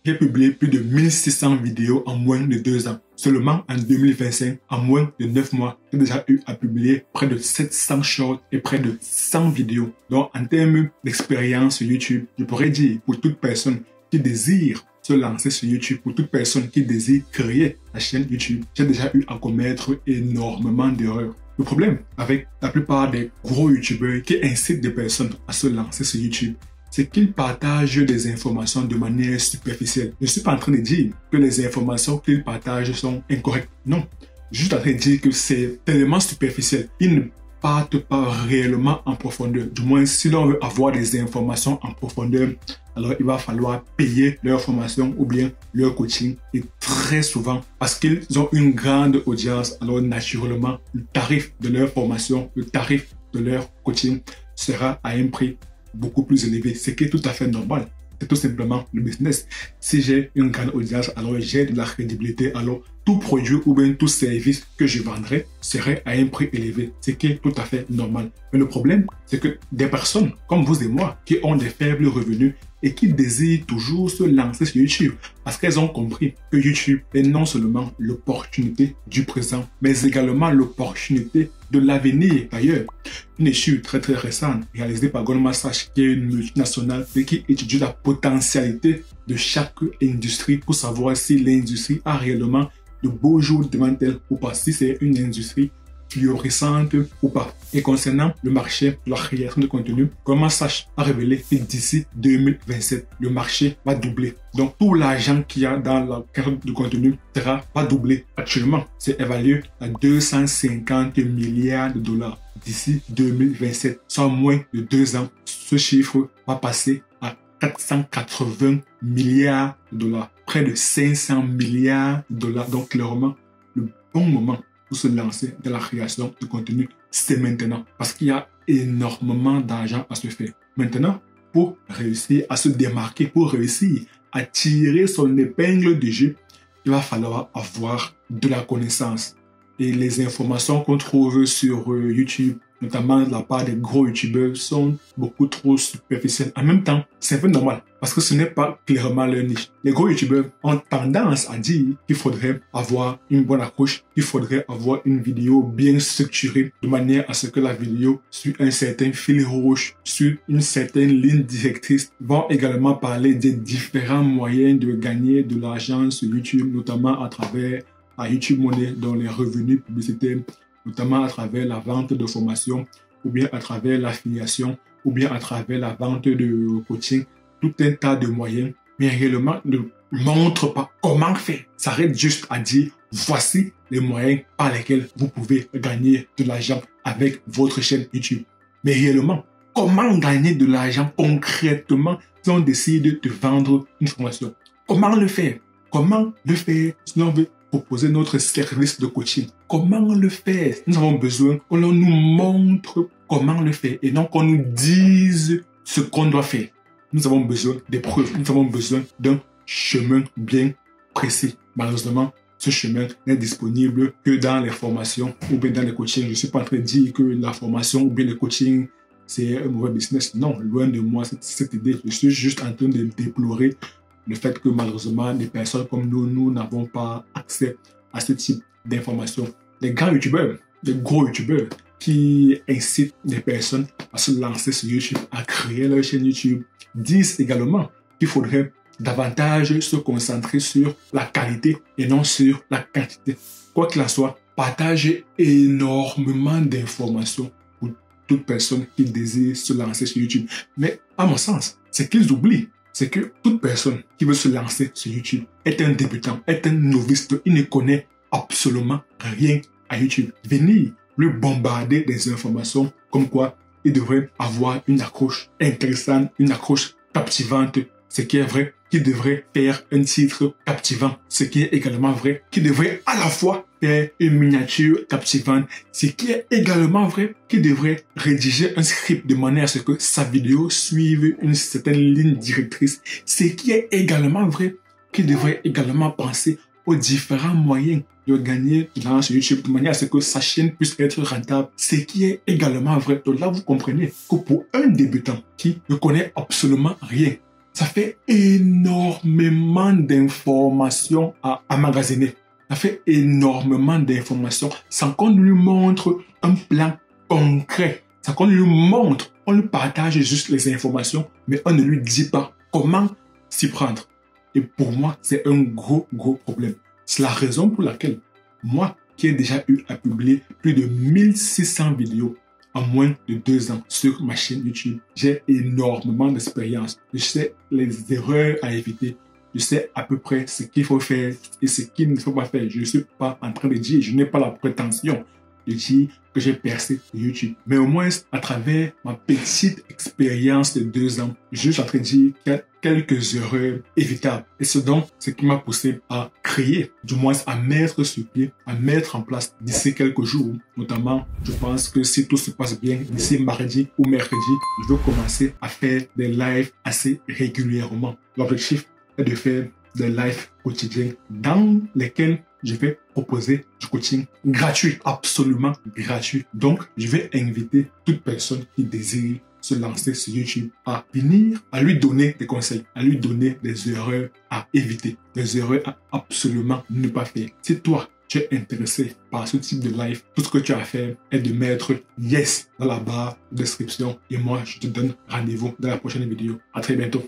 qui a publié plus de 1600 vidéos en moins de 2 ans. Seulement en 2025, en moins de 9 mois, j'ai déjà eu à publier près de 700 shorts et près de 100 vidéos. Donc, en termes d'expérience YouTube, je pourrais dire pour toute personne qui désire se lancer sur YouTube, pour toute personne qui désire créer la chaîne YouTube, j'ai déjà eu à commettre énormément d'erreurs. Le problème avec la plupart des gros YouTubeurs qui incitent des personnes à se lancer sur YouTube, c'est qu'ils partagent des informations de manière superficielle. Je ne suis pas en train de dire que les informations qu'ils partagent sont incorrectes. Non, je suis juste en train de dire que c'est tellement superficiel. Ils ne partent pas réellement en profondeur. Du moins, si l'on veut avoir des informations en profondeur, alors il va falloir payer leur formation ou bien leur coaching. Et très souvent, parce qu'ils ont une grande audience, alors naturellement, le tarif de leur formation, le tarif de leur coaching sera à un prix beaucoup plus élevé, ce qui est tout à fait normal. C'est tout simplement le business. Si j'ai une grande audience, alors j'ai de la crédibilité, alors tout produit ou bien tout service que je vendrai serait à un prix élevé, ce qui est tout à fait normal. Mais le problème, c'est que des personnes comme vous et moi, qui ont des faibles revenus et qui désirent toujours se lancer sur YouTube, parce qu'elles ont compris que YouTube est non seulement l'opportunité du présent, mais également l'opportunité de l'avenir. D'ailleurs, une étude très récente réalisée par Goldman Sachs, qui est une multinationale et qui étudie la potentialité de chaque industrie pour savoir si l'industrie a réellement de beaux jours devant elle ou pas, si c'est une industrie florissante ou pas. Et concernant le marché de la création de contenu, Goldman Sachs a révélé que d'ici 2027, le marché va doubler. Donc tout l'argent qu'il y a dans la création de contenu sera pas doublé. Actuellement, c'est évalué à 250 milliards de dollars. D'ici 2027, soit moins de 2 ans, ce chiffre va passer à 480 milliards de dollars, près de 500 milliards de dollars. Donc clairement, le bon moment pour se lancer dans la création de contenu, c'est maintenant. Parce qu'il y a énormément d'argent à se faire. Maintenant, pour réussir à se démarquer, pour réussir à tirer son épingle du jeu, il va falloir avoir de la connaissance. Et les informations qu'on trouve sur YouTube, notamment de la part des gros YouTubeurs, sont beaucoup trop superficielles. En même temps, c'est un peu normal parce que ce n'est pas clairement leur niche. Les gros YouTubeurs ont tendance à dire qu'il faudrait avoir une bonne approche, qu'il faudrait avoir une vidéo bien structurée de manière à ce que la vidéo suit un certain fil rouge, suit une certaine ligne directrice. Ils vont également parler des différents moyens de gagner de l'argent sur YouTube, notamment à travers YouTube Money, dont les revenus publicitaires, notamment à travers la vente de formation, ou bien à travers l'affiliation, ou bien à travers la vente de coaching, tout un tas de moyens, mais réellement ne montre pas comment faire. Ça s'arrête juste à dire, voici les moyens par lesquels vous pouvez gagner de l'argent avec votre chaîne YouTube. Mais réellement, comment gagner de l'argent concrètement si on décide de vendre une formation? Comment le faire? Comment le faire si on veut proposer notre service de coaching? Comment le faire? Nous avons besoin qu'on nous montre comment le faire et non qu'on nous dise ce qu'on doit faire. Nous avons besoin des preuves. Nous avons besoin d'un chemin bien précis. Malheureusement, ce chemin n'est disponible que dans les formations ou bien dans les coachings. Je ne suis pas en train de dire que la formation ou bien le coaching, c'est un mauvais business. Non, loin de moi cette idée. Je suis juste en train de déplorer le fait que malheureusement, des personnes comme nous n'avons pas accès à ce type d'informations. Les grands youtubeurs, les gros youtubeurs qui incitent des personnes à se lancer sur YouTube, à créer leur chaîne YouTube, disent également qu'il faudrait davantage se concentrer sur la qualité et non sur la quantité. Quoi qu'il en soit, partagez énormément d'informations pour toute personne qui désire se lancer sur YouTube. Mais à mon sens, c'est qu'ils oublient. C'est que toute personne qui veut se lancer sur YouTube est un débutant, est un novice, il ne connaît absolument rien à YouTube. Venir le bombarder des informations comme quoi il devrait avoir une accroche intéressante, une accroche captivante, ce qui est vrai, qui devrait faire un titre captivant, ce qui est également vrai, qui devrait à la fois faire une miniature captivante, ce qui est également vrai, qui devrait rédiger un script de manière à ce que sa vidéo suive une certaine ligne directrice, ce qui est également vrai, qui devrait également penser aux différents moyens de gagner de l'argent sur YouTube de manière à ce que sa chaîne puisse être rentable, ce qui est également vrai. Donc là, vous comprenez que pour un débutant qui ne connaît absolument rien, ça fait énormément d'informations à emmagasiner. Ça fait énormément d'informations sans qu'on lui montre un plan concret. Sans qu'on lui montre, on lui partage juste les informations, mais on ne lui dit pas comment s'y prendre. Et pour moi, c'est un gros problème. C'est la raison pour laquelle moi, qui ai déjà eu à publier plus de 1600 vidéos en moins de 2 ans sur ma chaîne YouTube, j'ai énormément d'expérience. Je sais les erreurs à éviter. Je sais à peu près ce qu'il faut faire et ce qu'il ne faut pas faire. Je ne suis pas en train de dire, je n'ai pas la prétention de dire que j'ai percé sur YouTube. Mais au moins, à travers ma petite expérience de 2 ans, je suis en train de dire qu'il y a quelques erreurs évitables. Et ce qui m'a poussé à créer, du moins à mettre sur pied, à mettre en place d'ici quelques jours. Notamment, je pense que si tout se passe bien, d'ici mardi ou mercredi, je vais commencer à faire des lives assez régulièrement. L'objectif est de faire des lives quotidiens dans lesquels je vais proposer du coaching gratuit, absolument gratuit. Donc, je vais inviter toute personne qui désire se lancer sur YouTube à venir, à lui donner des conseils, à lui donner des erreurs à éviter, des erreurs à absolument ne pas faire. Si toi, tu es intéressé par ce type de live, tout ce que tu as à faire est de mettre yes dans la barre de description et moi, je te donne rendez-vous dans la prochaine vidéo. À très bientôt.